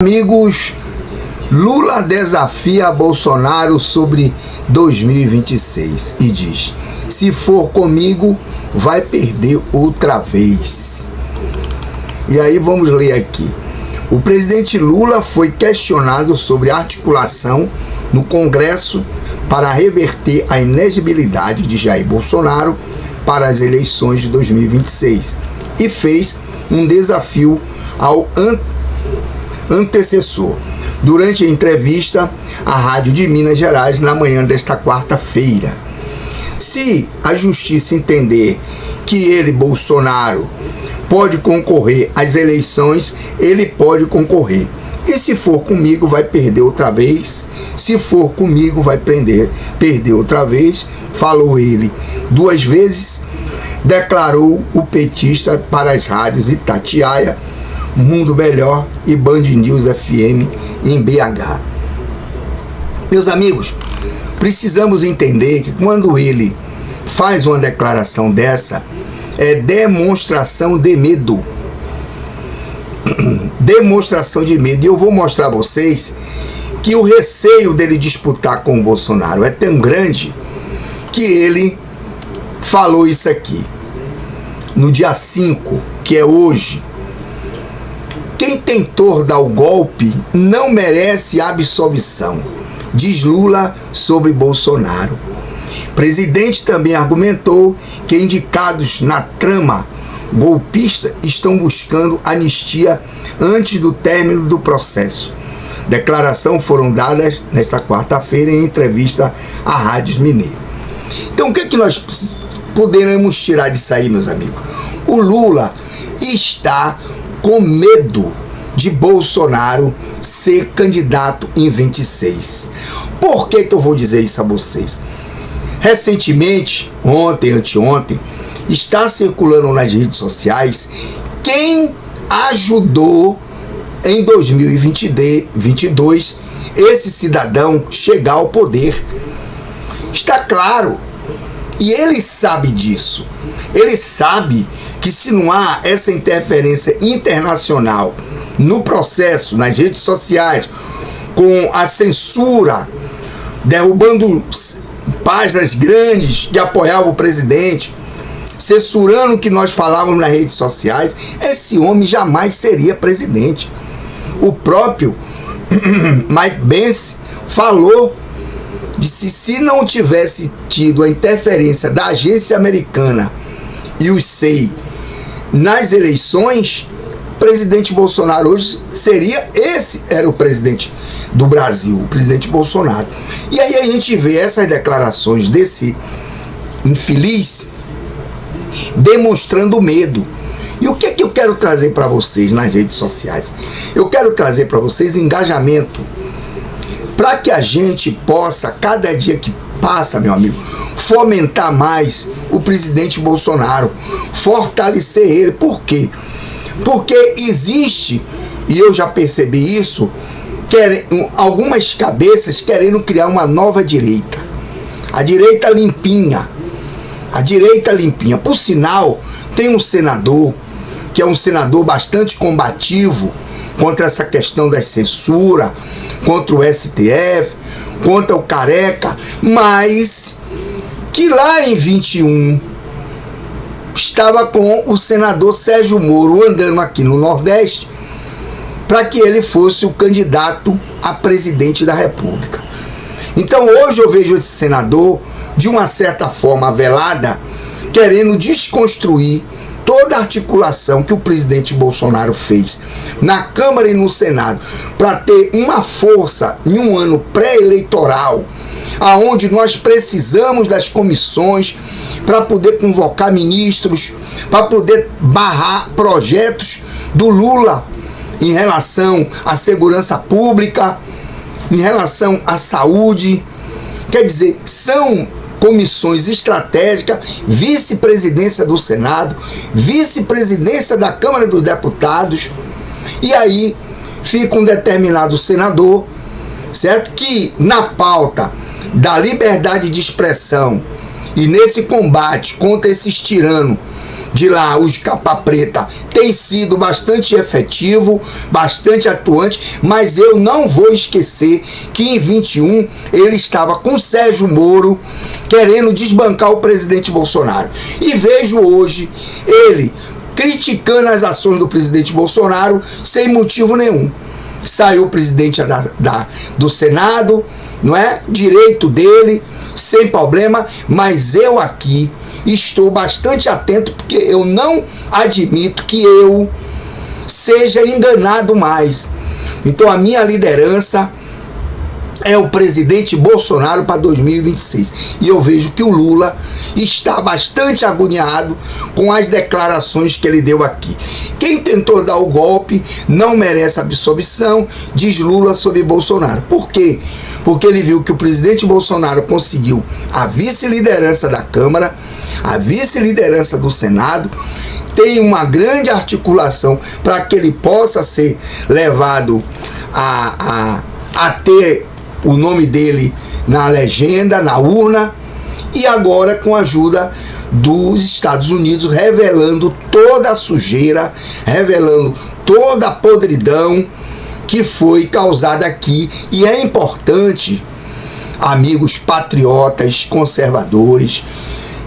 Amigos, Lula desafia Bolsonaro sobre 2026 e diz: se for comigo, vai perder outra vez. E aí vamos ler aqui. O presidente Lula foi questionado sobre a articulação no Congresso para reverter a inelegibilidade de Jair Bolsonaro para as eleições de 2026 e fez um desafio ao antecessor durante a entrevista à Rádio de Minas Gerais na manhã desta quarta-feira. Se a justiça entender que ele, Bolsonaro, pode concorrer às eleições, ele pode concorrer. E se for comigo, vai perder outra vez. Se for comigo, vai perder outra vez. Falou ele 2 vezes, declarou o petista para as rádios Itatiaia, Mundo Melhor e Band News FM em BH. Meus amigos, precisamos entender que quando ele faz uma declaração dessa, é demonstração de medo. Demonstração de medo. E eu vou mostrar a vocês que o receio dele disputar com o Bolsonaro é tão grande que ele falou isso aqui. No dia 5, que é hoje, quem tentou dar o golpe não merece absolvição, diz Lula sobre Bolsonaro. O presidente também argumentou que indicados na trama golpista estão buscando anistia antes do término do processo. Declarações foram dadas nesta quarta-feira em entrevista à Rádio Mineiro. Então o que é que nós poderemos tirar disso aí, meus amigos? O Lula está com medo de Bolsonaro ser candidato em 26. Por que eu vou dizer isso a vocês? Recentemente, anteontem, está circulando nas redes sociais quem ajudou em 2022 esse cidadão chegar ao poder. Está claro. E ele sabe disso. Ele sabe que se não há essa interferência internacional no processo, nas redes sociais, com a censura, derrubando páginas grandes que apoiavam o presidente, censurando o que nós falávamos nas redes sociais, esse homem jamais seria presidente. O próprio Mike Pence falou de se não tivesse tido a interferência da agência americana e o SEI nas eleições, o presidente Bolsonaro hoje era o presidente do Brasil, o presidente Bolsonaro. E aí a gente vê essas declarações desse infeliz demonstrando medo. E o que é que eu quero trazer para vocês nas redes sociais? Eu quero trazer para vocês engajamento, para que a gente possa, cada dia que passa, meu amigo, fomentar mais o presidente Bolsonaro, fortalecer ele. Por quê? Porque existe, e eu já percebi isso, algumas cabeças querendo criar uma nova direita. A direita limpinha. A direita limpinha. Por sinal, tem um senador, que é um senador bastante combativo contra essa questão da censura, contra o STF, contra o Careca, mas que lá em 21 estava com o senador Sérgio Moro andando aqui no Nordeste para que ele fosse o candidato a presidente da República. Então hoje eu vejo esse senador, de uma certa forma velada, querendo desconstruir toda a articulação que o presidente Bolsonaro fez na Câmara e no Senado para ter uma força em um ano pré-eleitoral, aonde nós precisamos das comissões para poder convocar ministros, para poder barrar projetos do Lula em relação à segurança pública, em relação à saúde. Quer dizer, são comissões estratégicas, vice-presidência do Senado, vice-presidência da Câmara dos Deputados, e aí fica um determinado senador, certo? Que na pauta da liberdade de expressão e nesse combate contra esses tiranos de lá, os capa preta, tem sido bastante efetivo, bastante atuante, mas eu não vou esquecer que em 21 ele estava com Sérgio Moro querendo desbancar o presidente Bolsonaro. E vejo hoje ele criticando as ações do presidente Bolsonaro sem motivo nenhum. Saiu o presidente do Senado, não é? Direito dele, sem problema, mas eu aqui estou bastante atento, porque eu não admito que eu seja enganado mais. Então a minha liderança é o presidente Bolsonaro para 2026. E eu vejo que o Lula está bastante agoniado com as declarações que ele deu aqui. Quem tentou dar o golpe não merece absolvição, diz Lula sobre Bolsonaro. Por quê? Porque ele viu que o presidente Bolsonaro conseguiu a vice-liderança da Câmara, a vice-liderança do Senado, tem uma grande articulação para que ele possa ser levado a ter o nome dele na legenda, na urna, e agora com a ajuda dos Estados Unidos, revelando toda a sujeira, revelando toda a podridão que foi causada aqui. E é importante, amigos patriotas, conservadores,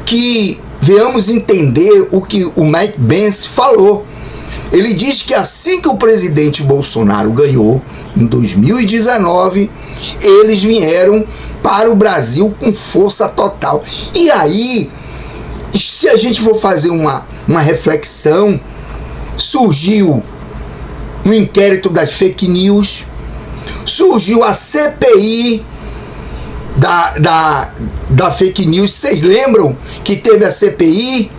que venhamos entender o que o Mike Pence falou. Ele diz que assim que o presidente Bolsonaro ganhou, em 2019, eles vieram para o Brasil com força total. E aí, se a gente for fazer uma reflexão, surgiu um inquérito das fake news, surgiu a CPI da fake news. Vocês lembram que teve a CPI?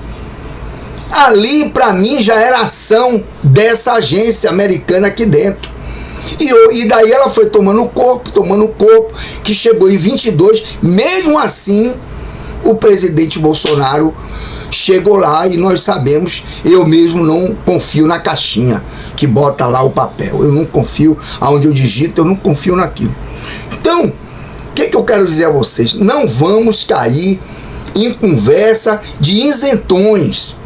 Ali, para mim, já era ação dessa agência americana aqui dentro. E daí ela foi tomando corpo, que chegou em 22. Mesmo assim, o presidente Bolsonaro chegou lá, e nós sabemos, eu mesmo não confio na caixinha que bota lá o papel. Eu não confio aonde eu digito, eu não confio naquilo. Então, o que eu quero dizer a vocês? Não vamos cair em conversa de isentões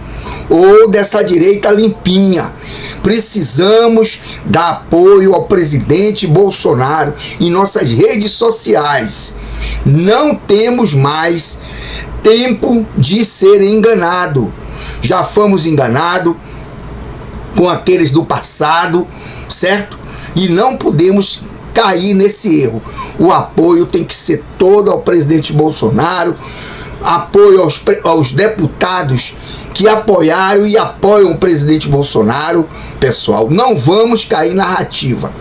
ou dessa direita limpinha. Precisamos dar apoio ao presidente Bolsonaro em nossas redes sociais. Não temos mais tempo de ser enganado. Já fomos enganados com aqueles do passado, certo? E não podemos cair nesse erro. O apoio tem que ser todo ao presidente Bolsonaro, apoio aos deputados que apoiaram e apoiam o presidente Bolsonaro. Pessoal, não vamos cair na narrativa.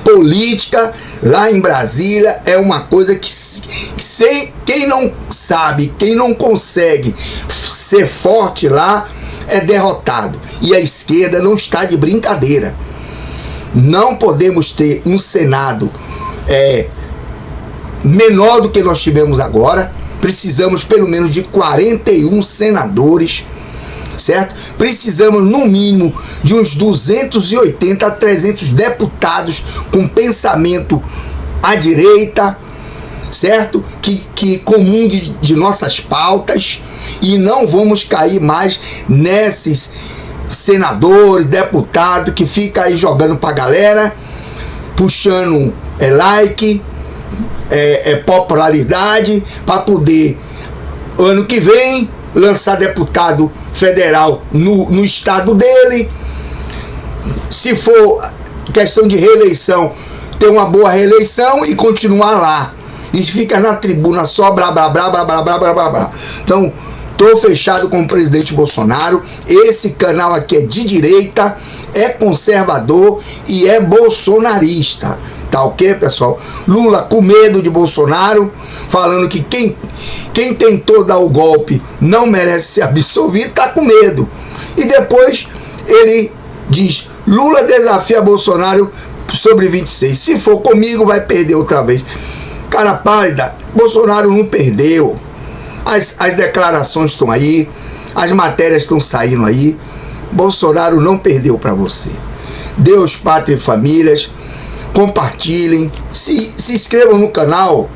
Política lá em Brasília é uma coisa que quem não sabe, quem não consegue ser forte lá é derrotado. E a esquerda não está de brincadeira. Não podemos ter um Senado menor do que nós tivemos agora. Precisamos pelo menos de 41 senadores, certo? Precisamos no mínimo de uns 280 a 300 deputados com pensamento à direita, certo? Que comungue de nossas pautas, e não vamos cair mais nesses senadores, deputados que fica aí jogando pra galera, puxando like, popularidade, para poder ano que vem lançar deputado federal no estado dele. Se for questão de reeleição, ter uma boa reeleição e continuar lá. E fica na tribuna só blá blá blá blá blá blá blá blá blá. Então, tô fechado com o presidente Bolsonaro. Esse canal aqui é de direita, é conservador e é bolsonarista. Tá ok, pessoal? Lula com medo de Bolsonaro, falando que quem tentou dar o golpe não merece ser absolvido, tá com medo. E depois ele diz: Lula desafia Bolsonaro sobre 26. Se for comigo, vai perder outra vez. Cara pálida, Bolsonaro não perdeu. As declarações estão aí, as matérias estão saindo aí. Bolsonaro não perdeu para você. Deus, pátria e famílias. Compartilhem, se inscrevam no canal.